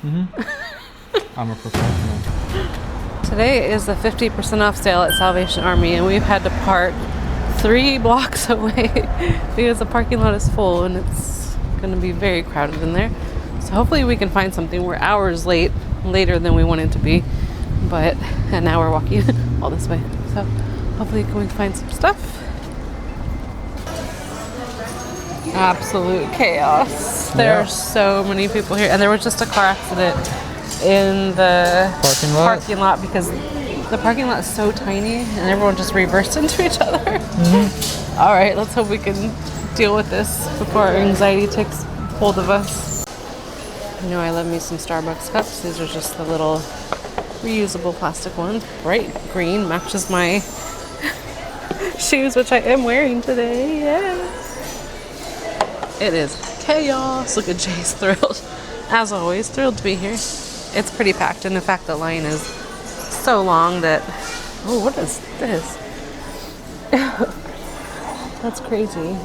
I'm a professional. Today is a 50% off sale at Salvation Army, and we've had to park 3 blocks away because the parking lot is full and it's going to be very crowded in there. So hopefully we can find something. We're hours later than we wanted to be, and now we're walking all this way. So hopefully we can find some stuff. Absolute chaos. There are so many people here, and there was just a car accident in the parking lot because the parking lot is so tiny and everyone just reversed into each other. All right, let's hope we can deal with this before our anxiety takes hold of us. You know, I love me some Starbucks cups. These are just the little reusable plastic ones. Bright green, matches my shoes, which I am wearing today. Yeah. It is chaos. Look at Jay's thrilled. As always, thrilled to be here. It's pretty packed, and in fact the line is so long that... Oh, what is this? That's crazy.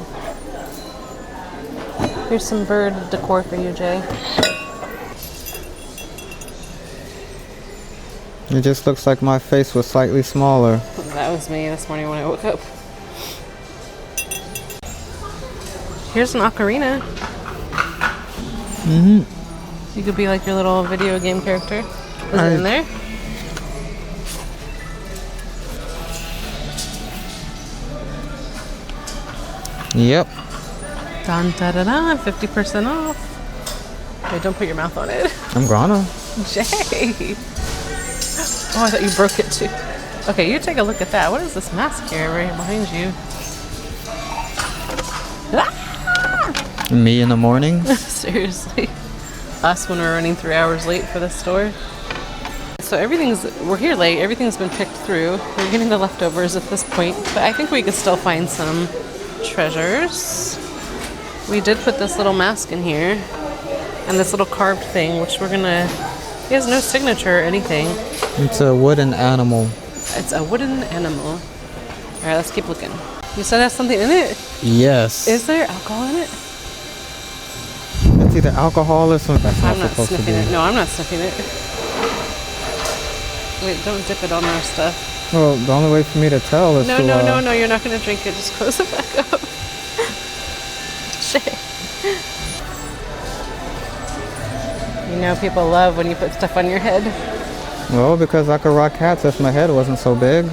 Here's some bird decor for you, Jay. It just looks like my face was slightly smaller. That was me this morning when I woke up. Here's an ocarina. You could be like your little video game character. Is it in there? Yep. Dun da da da, 50% off. Wait, don't put your mouth on it. I'm gonna. Jay. Oh, I thought you broke it too. Okay, you take a look at that. What is this mask here right behind you? Ah! Me in the morning? Seriously. Us when we're running 3 hours late for the store. So we're here late. Everything's been picked through. We're getting the leftovers at this point, but I think we could still find some treasures. We did put this little mask in here and this little carved thing, which we're gonna... He has no signature or anything. It's a wooden animal. It's a wooden animal. All right, let's keep looking. You said it has something in it? Yes. Is there alcohol in it? It's either alcohol or something. That's I'm not supposed sniffing to be. it. No, I'm not sniffing it. Wait, don't dip it on our stuff. Well, the only way for me to tell is No, to... no, you're not going to drink it. Just close it back up. Shit. You know people love when you put stuff on your head. Well, because I could rock hats if my head wasn't so big.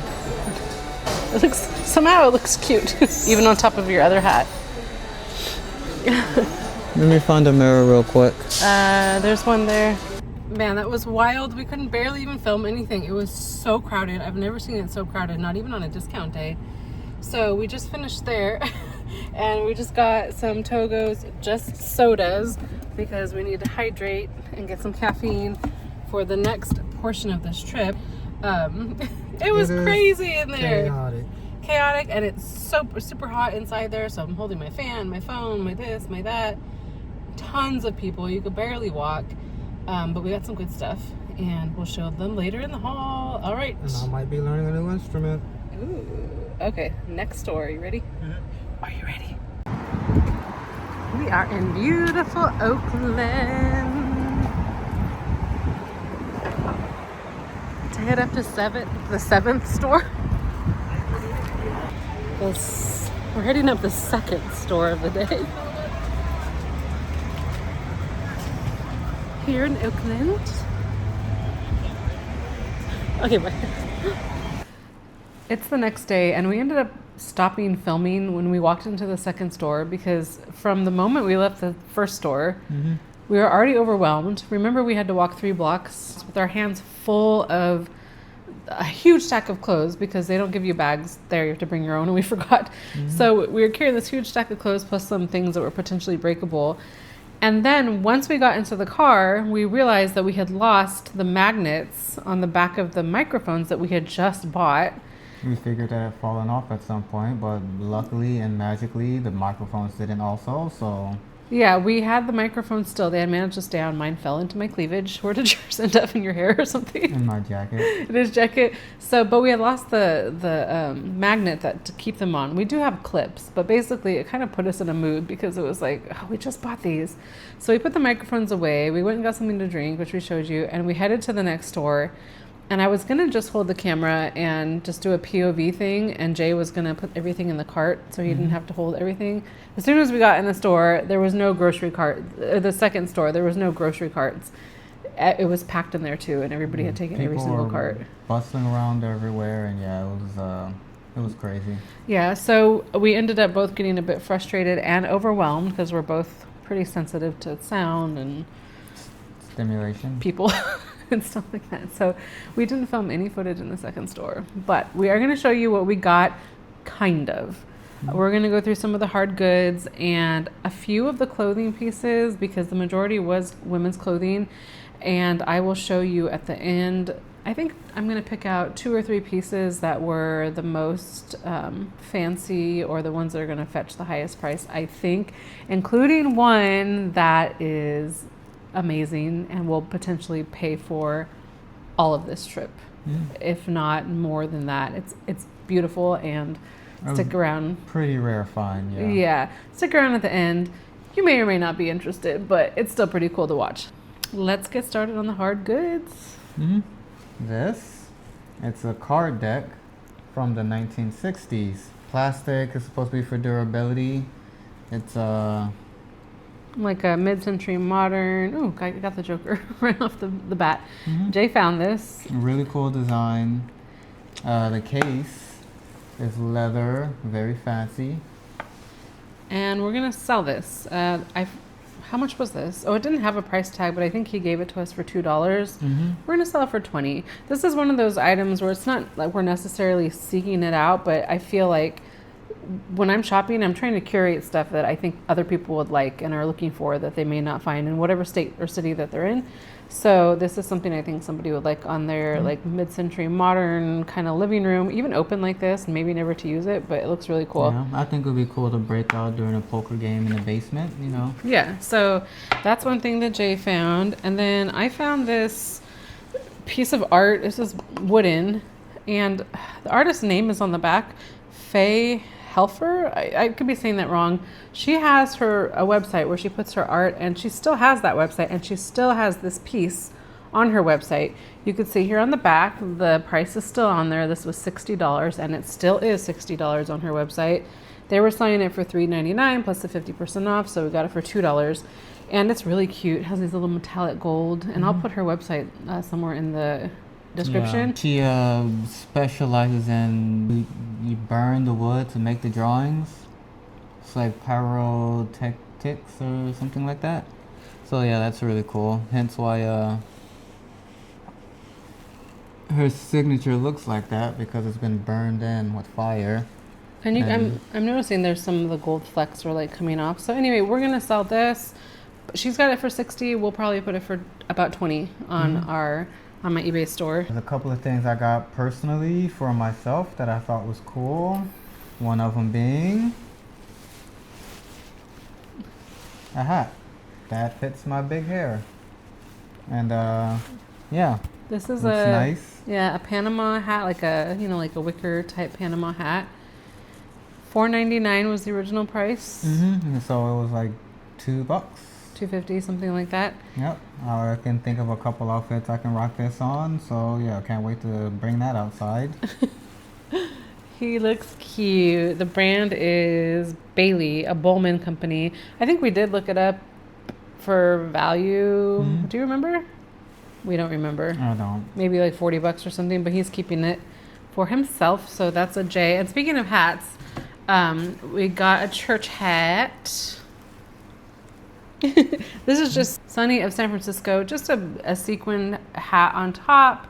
Somehow it looks cute, even on top of your other hat. Let me find a mirror real quick. There's one there. Man, that was wild. We couldn't barely even film anything. It was so crowded. I've never seen it so crowded, not even on a discount day. So we just finished there and we just got some Togo's just sodas because we need to hydrate and get some caffeine for the next portion of this trip. It was crazy in there. Chaotic, and it's super hot inside there, so I'm holding my fan, my phone, my this, my that. Tons of people. You could barely walk, but we got some good stuff and we'll show them later in the haul. All right, And I might be learning a new instrument. Ooh. Okay, next store. You ready? Are you ready? We are in beautiful Oakland to head up to the seventh store. We're heading up the second store of the day here in Oakland. Okay, bye. It's the next day, and we ended up stopping filming when we walked into the second store because from the moment we left the first store, we were already overwhelmed. Remember, we had to walk 3 blocks with our hands full of a huge stack of clothes because they don't give you bags there. You have to bring your own, and we forgot. So we were carrying this huge stack of clothes plus some things that were potentially breakable. And then once we got into the car, we realized that we had lost the magnets on the back of the microphones that we had just bought. We figured that it had fallen off at some point, but luckily and magically the microphones didn't also, so Yeah, we had the microphone still. They had managed to stay on. Mine fell into my cleavage. Where did yours end up, in your hair or something? In my jacket. In his jacket. So, but we had lost the magnet that to keep them on. We do have clips, but basically it kind of put us in a mood because it was like, oh, we just bought these. So we put the microphones away. We went and got something to drink, which we showed you, and we headed to the next store. And I was going to just hold the camera and just do a POV thing. And Jay was going to put everything in the cart so he didn't have to hold everything. As soon as we got in the store, there was no grocery cart. The second store, there was no grocery carts. It was packed in there too. And everybody had taken every single cart. Bustling around everywhere. And yeah, it was crazy. Yeah. So we ended up both getting a bit frustrated and overwhelmed because we're both pretty sensitive to sound and stimulation. People. And stuff like that. So we didn't film any footage in the second store, but we are going to show you what we got, kind of. We're going to go through some of the hard goods and a few of the clothing pieces because the majority was women's clothing. And I will show you at the end. I think I'm going to pick out 2 or 3 pieces that were the most fancy or the ones that are going to fetch the highest price, I think, including one that is amazing and will potentially pay for all of this trip, if not more than that. It's beautiful, and stick around. Pretty rare find, yeah. Yeah, stick around at the end. You may or may not be interested, but it's still pretty cool to watch. Let's get started on the hard goods. It's a card deck from the 1960s. Plastic is supposed to be for durability. It's like a mid-century modern. Ooh, I got the Joker right off the bat. Jay found this. Really cool design. The case is leather, very fancy. And we're gonna sell this. How much was this? Oh, it didn't have a price tag, but I think he gave it to us for $2. We're gonna sell it for $20. This is one of those items where it's not like we're necessarily seeking it out, but I feel like when I'm shopping, I'm trying to curate stuff that I think other people would like and are looking for that they may not find in whatever state or city that they're in. So this is something I think somebody would like on their like mid-century modern kind of living room, even open like this, maybe never to use it, but it looks really cool. Yeah, I think it would be cool to break out during a poker game in the basement, you know? Yeah, so that's one thing that Jay found. And then I found this piece of art. This is wooden, and the artist's name is on the back, Faye Helfer. I could be saying that wrong. She has a website where she puts her art, and she still has that website, and she still has this piece on her website. You can see here on the back, the price is still on there. This was $60, and it still is $60 on her website. They were selling it for $3.99 plus the 50% off, so we got it for $2. And it's really cute. It has these little metallic gold, and I'll put her website somewhere in the description. Yeah. She specializes in you burn the wood to make the drawings. It's like pyrotechnics or something like that. So yeah, that's really cool. Hence why her signature looks like that, because it's been burned in with fire. And I'm noticing there's some of the gold flecks are like coming off. So anyway, we're gonna sell this. She's got it for $60. We'll probably put it for about $20 on on my eBay store. There's a couple of things I got personally for myself that I thought was cool. One of them being a hat that fits my big hair. And yeah. This is nice. Yeah, a Panama hat, like a like a wicker type Panama hat. $4.99 was the original price. And so it was like $2. $2.50, something like that. Yep. I can think of a couple outfits I can rock this on. So yeah, can't wait to bring that outside. He looks cute. The brand is Bailey, a Bowman company. I think we did look it up for value. Do you remember? We don't remember. I don't. Maybe like $40 or something, but he's keeping it for himself. So that's a J. And speaking of hats, we got a church hat. This is just Sunny of San Francisco, just a sequin hat on top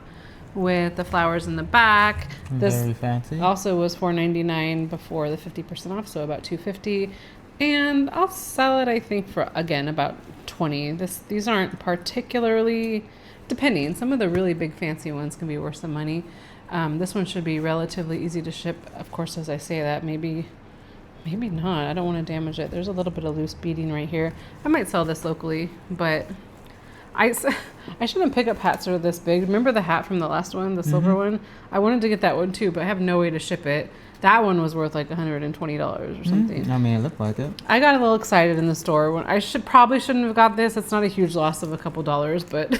with the flowers in the back. This very fancy. Also was $4.99 before the 50% off, so about $2.50. And I'll sell it, I think, for again about $20. These aren't particularly, depending. Some of the really big fancy ones can be worth some money. This one should be relatively easy to ship. Of course, as I say that, maybe Maybe not. I don't want to damage it. There's a little bit of loose beading right here. I might sell this locally, but I shouldn't pick up hats that are this big. Remember the hat from the last one, the silver one? I wanted to get that one too, but I have no way to ship it. That one was worth like $120 or something. I mean, it looked like it. I got a little excited in the store when I probably shouldn't have got this. It's not a huge loss of a couple dollars, but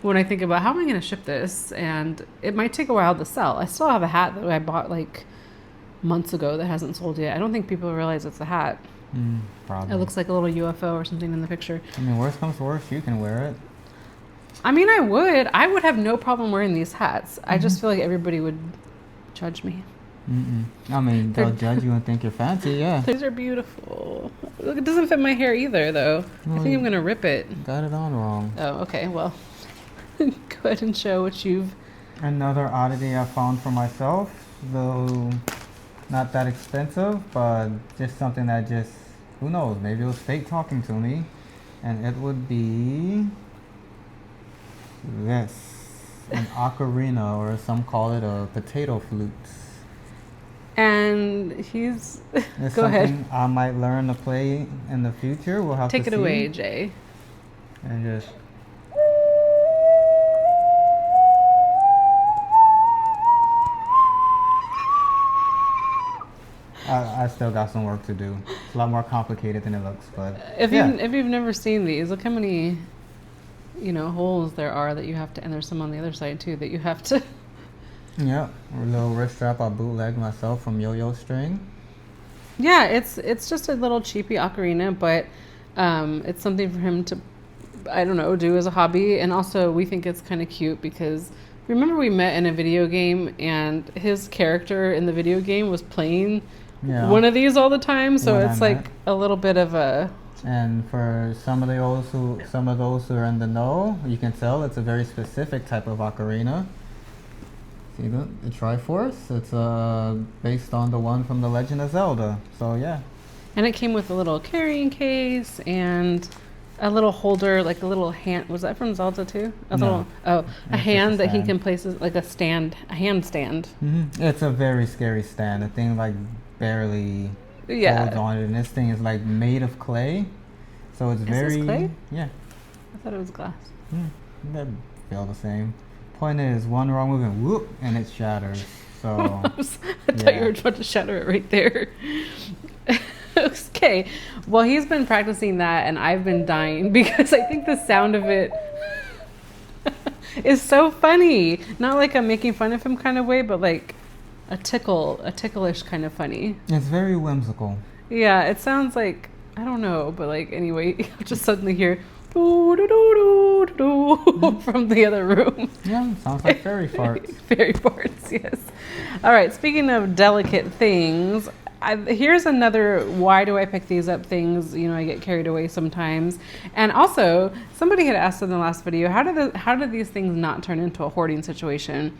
when I think about how am I going to ship this, and it might take a while to sell. I still have a hat that I bought like months ago that hasn't sold yet. I don't think people realize it's a hat. Probably. It looks like a little UFO or something in the picture. I mean, worst comes to worst, you can wear it. I mean, I would have no problem wearing these hats. I just feel like everybody would judge me. I mean, they'll judge you and think you're fancy, yeah. These are beautiful. Look, it doesn't fit my hair either, though. I think I'm going to rip it. Got it on wrong. Oh, okay. Well, go ahead and show what you've... Another oddity I found for myself, though not that expensive, but just something that just, who knows, maybe it was fate talking to me. And it would be this, an ocarina, or some call it a potato flute. And he's... It's Go ahead. something I might learn to play in the future. We'll have to see. Take it away, Jay. And just... I still got some work to do. It's a lot more complicated than it looks, but if you've never seen these, look how many, holes there are that you have to, and there's some on the other side too that you have to. Yeah, a little wrist strap I bootlegged myself from Yo-Yo String. Yeah, it's just a little cheapy ocarina, but it's something for him to, I don't know, do as a hobby, and also we think it's kind of cute because remember we met in a video game and his character in the video game was playing one of these all the time, so it's like a little bit of a... And for some of those who are in the know, you can tell it's a very specific type of ocarina. See the Triforce? It's based on the one from The Legend of Zelda. So yeah. And it came with a little carrying case and a little holder, like a little hand. Was that from Zelda too? A hand that he can place, like a hand stand. It's a very scary stand. The thing like barely holds on it, and this thing is like made of clay, so it's very... Is this clay? Yeah. I thought it was glass. That feel the same. Point is, one wrong move and whoop, and it shatters. So I thought you were about to shatter it right there. Okay, well, he's been practicing that, and I've been dying because I think the sound of it is so funny. Not like I'm making fun of him kind of way, but like a ticklish kind of funny. It's very whimsical. Yeah, it sounds like, I don't know, but like anyway, you just suddenly hear doo, doo, doo, doo, doo, from the other room. Yeah, sounds like fairy farts. Fairy farts, yes. All right, speaking of delicate things, here's another why do I pick these up things. I get carried away sometimes. And also, somebody had asked in the last video, how do these things not turn into a hoarding situation?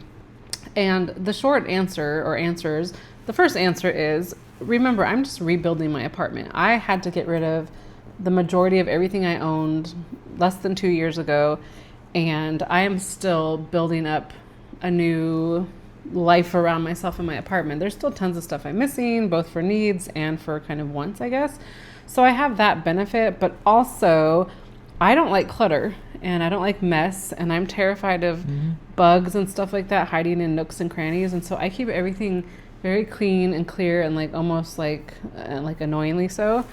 And the short answer, or answers, the first answer is, remember, I'm just rebuilding my apartment. I had to get rid of the majority of everything I owned less than 2 years ago, and I am still building up a new life around myself in my apartment. There's still tons of stuff I'm missing, both for needs and for kind of wants, I guess. So I have that benefit, but also I don't like clutter and I don't like mess, and I'm terrified of bugs and stuff like that hiding in nooks and crannies, and so I keep everything very clean and clear and like almost like annoyingly so.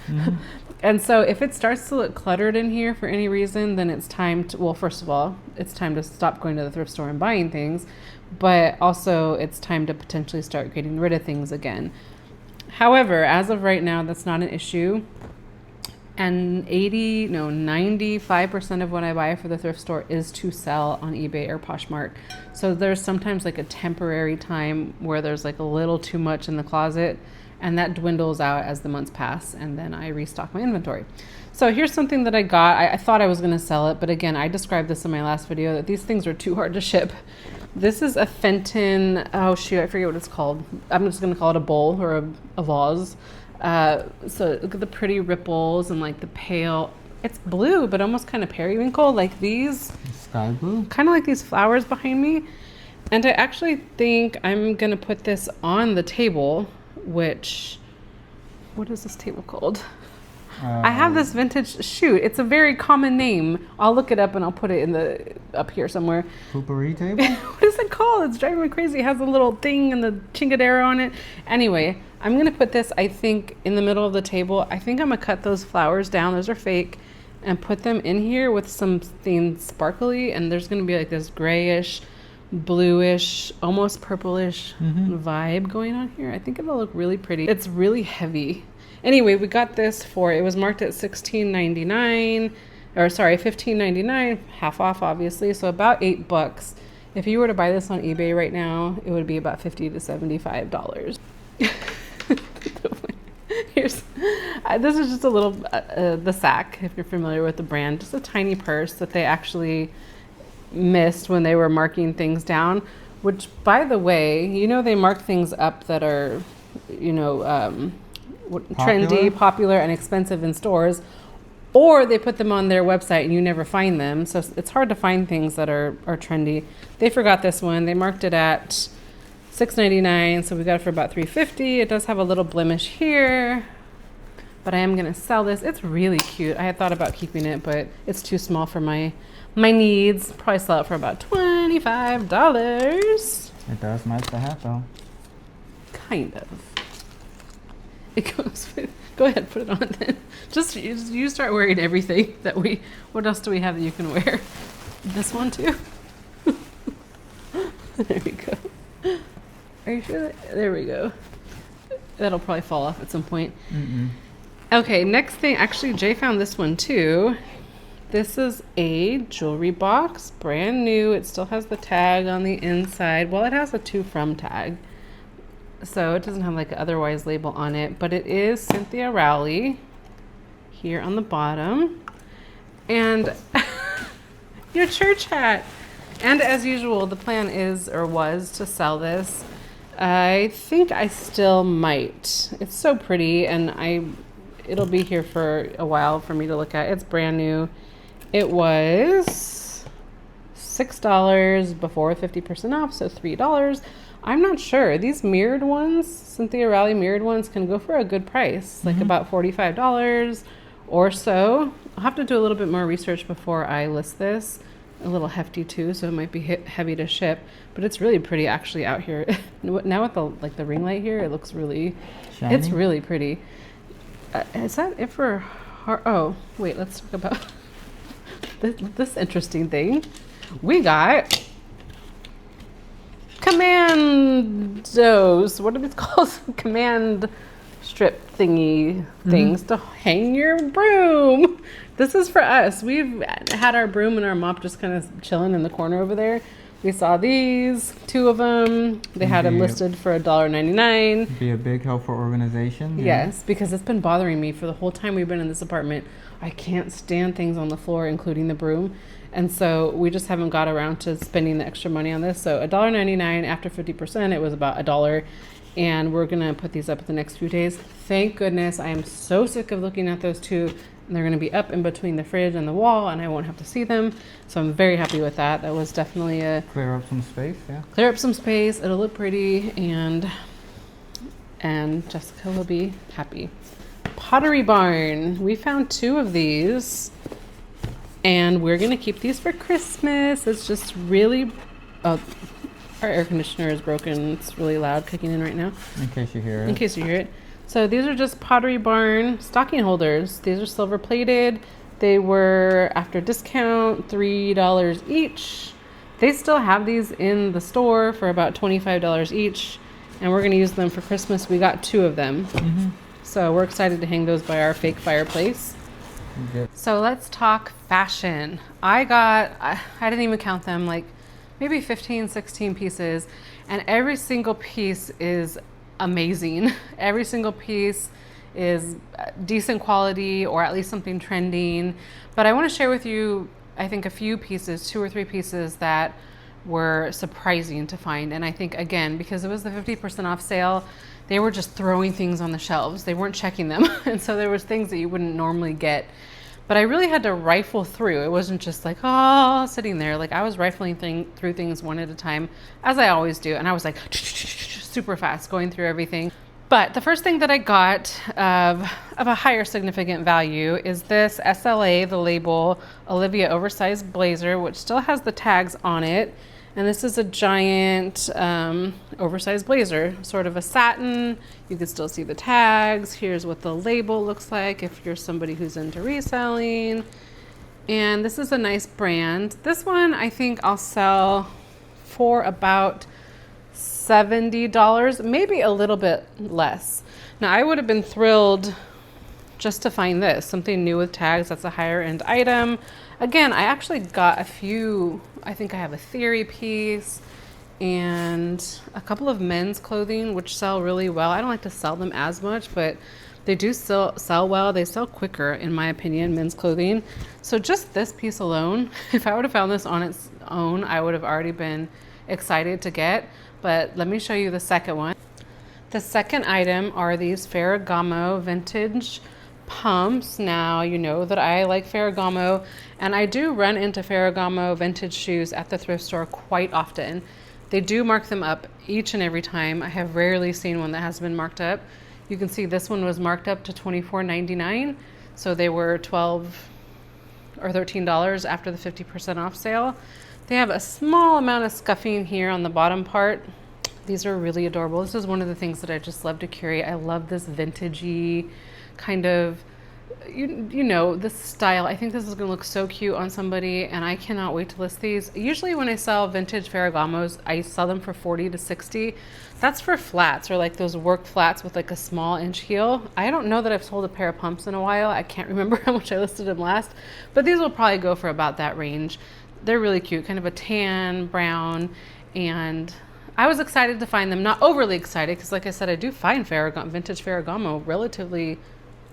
And so if it starts to look cluttered in here for any reason, then it's time to, well, first of all, it's time to stop going to the thrift store and buying things, but also it's time to potentially start getting rid of things again. However, as of right now, that's not an issue. And 95% of what I buy for the thrift store is to sell on eBay or Poshmark. So there's sometimes like a temporary time where there's like a little too much in the closet, and that dwindles out as the months pass, and then I restock my inventory. So here's something that I got. I thought I was going to sell it, but again, I described this in my last video that these things are too hard to ship. This is a Fenton, oh shoot, I forget what it's called. I'm just going to call it a bowl or a vase. So look at the pretty ripples and like the pale, it's blue, but almost kind of periwinkle, like these. Sky blue? Kind of like these flowers behind me. And I actually think I'm going to put this on the table, which what is this table called? I have this vintage, shoot, it's a very common name. I'll look it up and I'll put it in the, up here somewhere. Poopery table? What is it called? It's driving me crazy. It has a little thing and the chingadera on it. Anyway, I'm gonna put this, I think, in the middle of the table. I think I'm gonna cut those flowers down, those are fake, and put them in here with something sparkly, and there's gonna be like this grayish, bluish, almost purplish vibe going on here. I think it'll look really pretty. It's really heavy. Anyway, we got this for, it was marked at $16.99, or sorry, $15.99, half off obviously, so about $8. If you were to buy this on eBay right now, it would be about $50 to $75. Here's, this is just a little, the sack, if you're familiar with the brand, just a tiny purse that they actually missed when they were marking things down, which, by the way, you know, they mark things up that are, you know, trendy, popular, and expensive in stores, or they put them on their website and you never find them. So it's hard to find things that are trendy. They forgot this one. They marked it at $6.99, so we got it for about $3.50. It does have a little blemish here, but I am gonna sell this. It's really cute. I had thought about keeping it, but it's too small for my needs. Probably sell it for about $25. It does match the hat though. Kind of. It goes with, go ahead, put it on then. Just you start wearing everything that we, what else do we have that you can wear? This one too? There we go. Are you sure? There we go. That'll probably fall off at some point. Okay, next thing, actually Jay found this one too. This is a jewelry box, brand new. It still has the tag on the inside. Well, it has a to from tag, so it doesn't have like an otherwise label on it, but it is Cynthia Rowley here on the bottom, and your church hat. And as usual, the plan is, or was, to sell this. I think I still might. It's so pretty, and it'll be here for a while for me to look at. It's brand new. It was $6 before 50% off, so $3. I'm not sure. These mirrored ones, Cynthia Rowley mirrored ones, can go for a good price, like about $45 or so. I'll have to do a little bit more research before I list this. A little hefty too, so it might be heavy to ship, but it's really pretty actually out here. Now with the ring light here, it looks really shiny. It's really pretty. Is that it for her? Oh wait, let's talk about this interesting thing. We got commandos. What are these called? Command strip thingy things to hang your broom. This is for us. We've had our broom and our mop just kind of chilling in the corner over there. We saw these, 2 of them. They had them listed for $1.99. Be a big help for organization. Yes, because it's been bothering me for the whole time we've been in this apartment. I can't stand things on the floor, including the broom. And so we just haven't got around to spending the extra money on this. So $1.99 after 50%, it was about $1. And we're gonna put these up in the next few days. Thank goodness. I am so sick of looking at those 2. And they're going to be up in between the fridge and the wall, and I won't have to see them. So I'm very happy with that. That was definitely a... Clear up some space, yeah. Clear up some space. It'll look pretty, and Jessica will be happy. Pottery Barn. We found 2 of these, and we're going to keep these for Christmas. It's just really... our air conditioner is broken. It's really loud kicking in right now. In case you hear it. In case you hear it. So these are just Pottery Barn stocking holders. These are silver plated. They were, after discount, $3 each. They still have these in the store for about $25 each, and we're gonna use them for Christmas. We got 2 of them. So we're excited to hang those by our fake fireplace. So let's talk fashion. I didn't even count them, like maybe 15, 16 pieces, and every single piece is amazing. Every single piece is decent quality, or at least something trending. But I want to share with you, I think, a few pieces, 2 or 3 pieces that were surprising to find. And I think, again, because it was the 50% off sale, they were just throwing things on the shelves. They weren't checking them. And so there was things that you wouldn't normally get. But I really had to rifle through. It wasn't just like, oh, sitting there. Like, I was rifling through things one at a time, as I always do. And I was like, super fast, going through everything. But the first thing that I got of a higher significant value is this SLA, the label Olivia oversized blazer, which still has the tags on it. And this is a giant oversized blazer, sort of a satin. You can still see the tags. Here's what the label looks like if you're somebody who's into reselling. And this is a nice brand. This one I think I'll sell for about $70, maybe a little bit less. Now I would have been thrilled just to find this, something new with tags. That's a higher end item. Again, I actually got a few, I think I have a Theory piece and a couple of men's clothing, which sell really well. I don't like to sell them as much, but they do still sell well. They sell quicker, in my opinion, men's clothing. So just this piece alone, if I would have found this on its own, I would have already been excited to get. But let me show you the second one. The second item are these Ferragamo vintage pumps. Now, you know that I like Ferragamo, and I do run into Ferragamo vintage shoes at the thrift store quite often. They do mark them up each and every time. I have rarely seen one that has been marked up. You can see this one was marked up to $24.99, so they were $12 or $13 after the 50% off sale. They have a small amount of scuffing here on the bottom part. These are really adorable. This is one of the things that I just love to curate. I love this vintagey kind of, you know, this style. I think this is gonna look so cute on somebody, and I cannot wait to list these. Usually when I sell vintage Ferragamos, I sell them for 40 to 60. That's for flats, or like those work flats with like a small inch heel. I don't know that I've sold a pair of pumps in a while. I can't remember how much I listed them last, but these will probably go for about that range. They're really cute, kind of a tan brown, and I was excited to find them. Not overly excited, because like I said, I do find vintage Ferragamo relatively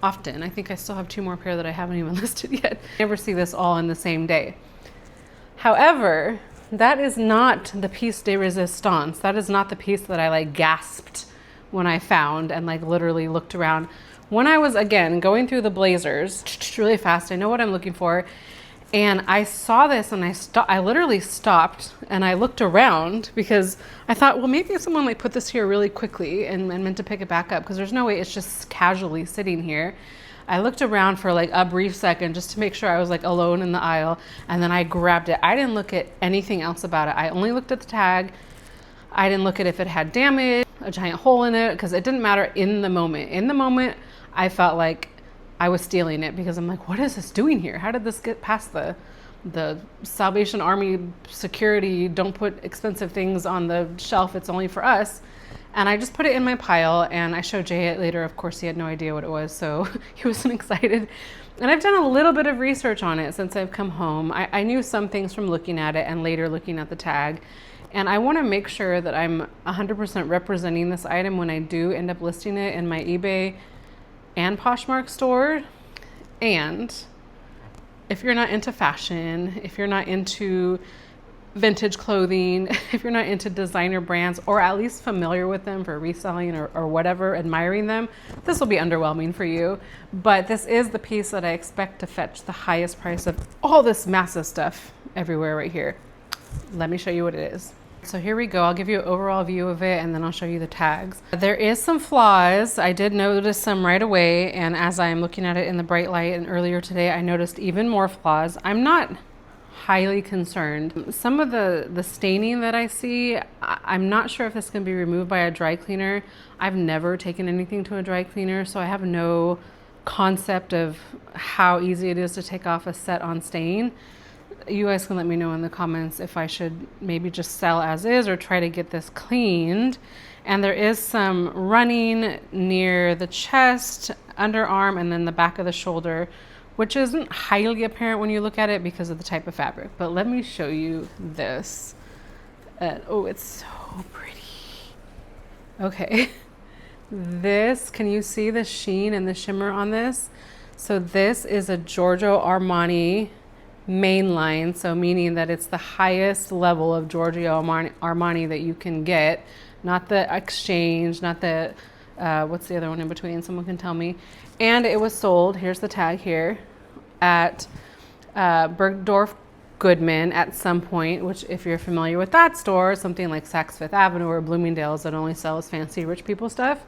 often. I think I still have 2 more pair that I haven't even listed yet. I never see this all in the same day. However, that is not the piece de resistance. That is not the piece that I like gasped when I found and like literally looked around. When I was, again, going through the blazers really fast, I know what I'm looking for. And I saw this and I literally stopped and I looked around, because I thought, well, maybe someone like put this here really quickly and meant to pick it back up, because there's no way it's just casually sitting here. I looked around for like a brief second just to make sure I was like alone in the aisle, and then I grabbed it. I didn't look at anything else about it. I only looked at the tag. I didn't look at if it had damage, a giant hole in it, because it didn't matter in the moment. In the moment, I felt like I was stealing it, because I'm like, what is this doing here? How did this get past the Salvation Army security? Don't put expensive things on the shelf. It's only for us. And I just put it in my pile, and I showed Jay it later. Of course, he had no idea what it was, so he wasn't excited. And I've done a little bit of research on it since I've come home. I knew some things from looking at it and later looking at the tag. And I want to make sure that I'm 100% representing this item when I do end up listing it in my eBay and Poshmark store. And if you're not into fashion, if you're not into vintage clothing, if you're not into designer brands, or at least familiar with them for reselling or whatever, admiring them, this will be underwhelming for you. But this is the piece that I expect to fetch the highest price of all this massive stuff everywhere right here. Let me show you what it is. So here we go. I'll give you an overall view of it, and then I'll show you the tags. There is some flaws. I did notice some right away, and as I'm looking at it in the bright light and earlier today, I noticed even more flaws. I'm not highly concerned. Some of the staining that I see, I'm not sure if this can be removed by a dry cleaner. I've never taken anything to a dry cleaner, so I have no concept of how easy it is to take off a set-on stain. You guys can let me know in the comments if I should maybe just sell as is or try to get this cleaned. And there is some running near the chest, underarm, and then the back of the shoulder, which isn't highly apparent when you look at it because of the type of fabric. But let me show you this. Oh, it's so pretty. Okay. This, can you see the sheen and the shimmer on this? So this is a Giorgio Armani mainline, so meaning that it's the highest level of Giorgio Armani that you can get, not the exchange, not the what's the other one in between, someone can tell me. And it was sold, here's the tag here, at Bergdorf Goodman at some point, which if you're familiar with that store, something like Saks Fifth Avenue or Bloomingdale's that only sells fancy rich people stuff.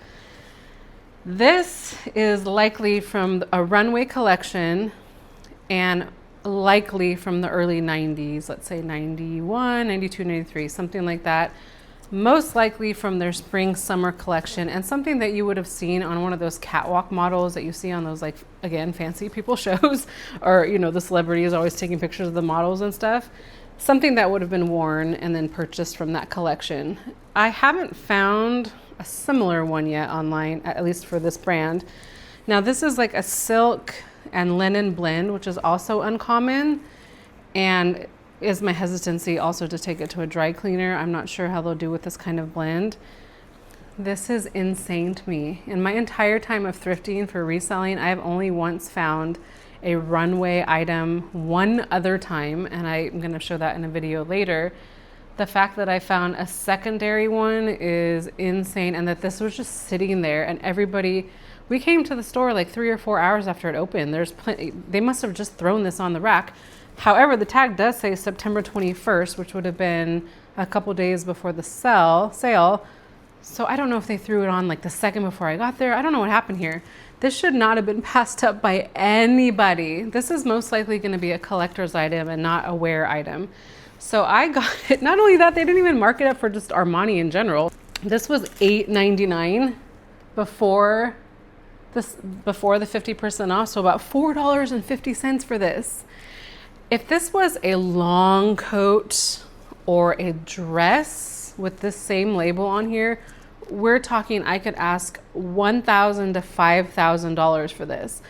This is likely from a runway collection and likely from the early 90s, let's say 91, 92, 93, something like that. Most likely from their spring summer collection, and something that you would have seen on one of those catwalk models that you see on those, like, again, fancy people shows, or, you know, the celebrities always taking pictures of the models and stuff. Something that would have been worn and then purchased from that collection. I haven't found a similar one yet online, at least for this brand. Now this is like a silk and linen blend, which is also uncommon, and is my hesitancy also to take it to a dry cleaner. I'm not sure how they'll do with this kind of blend. This is insane to me. In my entire time of thrifting for reselling, I have only once found a runway item one other time, and I'm going to show that in a video later. The fact that I found a secondary one is insane, and that this was just sitting there, and everybody, we came to the store like 3 or 4 hours after it opened. There's plenty, they must have just thrown this on the rack. However, the tag does say September 21st, which would have been a couple days before the sale. So I don't know if they threw it on like the second before I got there. I don't know what happened here. This should not have been passed up by anybody. This is most likely going to be a collector's item and not a wear item. So I got it. Not only that, they didn't even mark it up for just Armani in general. This was $8.99 before the 50% off, so about $4.50 for this. If this was a long coat or a dress with this same label on here, we're talking I could ask $1,000 to $5,000 for this.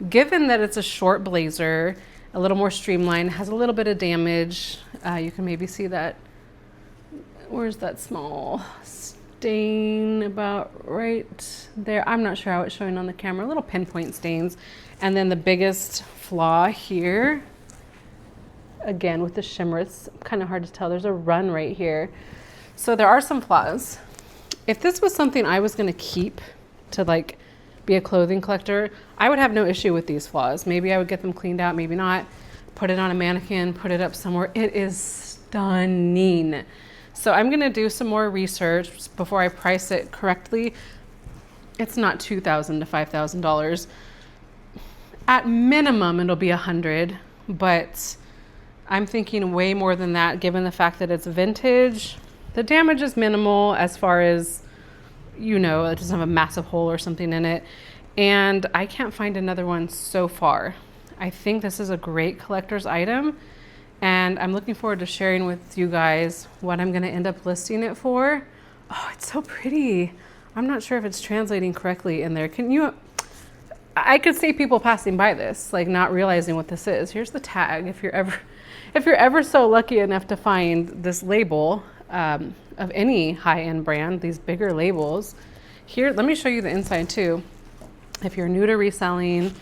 Given that it's a short blazer, a little more streamlined, has a little bit of damage. You can maybe see that. Where's that small stain? About right there. I'm not sure how it's showing on the camera. Little pinpoint stains. And then the biggest flaw here, again with the shimmer, it's kind of hard to tell. There's a run right here. So there are some flaws. If this was something I was going to keep to like be a clothing collector, I would have no issue with these flaws. Maybe I would get them cleaned out, maybe not. Put it on a mannequin, put it up somewhere. It is stunning. So I'm gonna do some more research before I price it correctly. It's not $2,000 to $5,000. At minimum, it'll be $100, but I'm thinking way more than that given the fact that it's vintage. The damage is minimal as far as, you know, it doesn't have a massive hole or something in it. And I can't find another one so far. I think this is a great collector's item, and I'm looking forward to sharing with you guys what I'm gonna end up listing it for. Oh, it's so pretty. I'm not sure if it's translating correctly in there. I could see people passing by this, like not realizing what this is. Here's the tag. If you're ever so lucky enough to find this label, of any high-end brand, these bigger labels. Here, let me show you the inside too. If you're new to reselling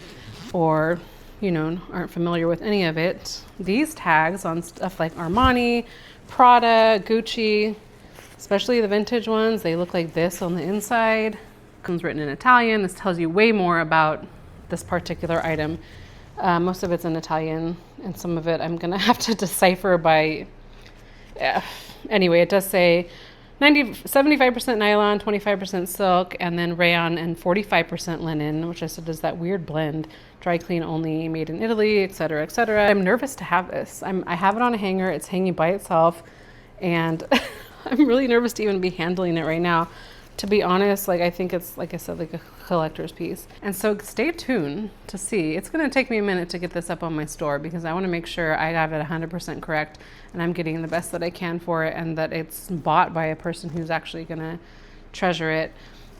or, you know, aren't familiar with any of it, these tags on stuff like Armani, Prada, Gucci, especially the vintage ones, they look like this on the inside. Comes written in Italian. This tells you way more about this particular item. Most of it's in Italian, and some of it I'm gonna have to decipher by, anyway, it does say 75% nylon, 25% silk, and then rayon, and 45% linen, which I said is that weird blend. Dry clean only, made in Italy, etc., etc. I'm nervous to have this. I have it on a hanger. It's hanging by itself, and I'm really nervous to even be handling it right now. To be honest, like I think it's, like I said, like a collector's piece. And so stay tuned to see. It's going to take me a minute to get this up on my store because I want to make sure I have it 100% correct and I'm getting the best that I can for it, and that it's bought by a person who's actually going to treasure it.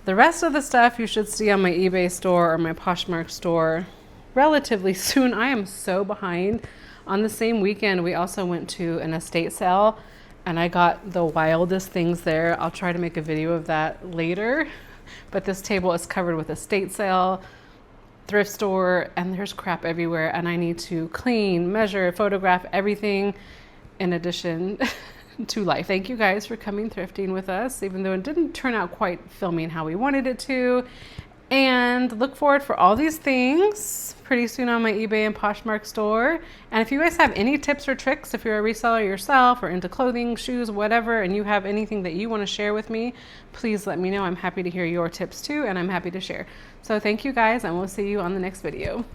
The rest of the stuff you should see on my eBay store or my Poshmark store relatively soon. I am so behind. On the same weekend, we also went to an estate sale, and I got the wildest things there. I'll try to make a video of that later. But this table is covered with estate sale, thrift store, and there's crap everywhere. And I need to clean, measure, photograph everything in addition to life. Thank you guys for coming thrifting with us, even though it didn't turn out quite filming how we wanted it to. And look forward for all these things pretty soon on my eBay and Poshmark store. And if you guys have any tips or tricks, if you're a reseller yourself or into clothing, shoes, whatever, and you have anything that you want to share with me, please let me know. I'm happy to hear your tips too, and I'm happy to share. So thank you guys, and we'll see you on the next video.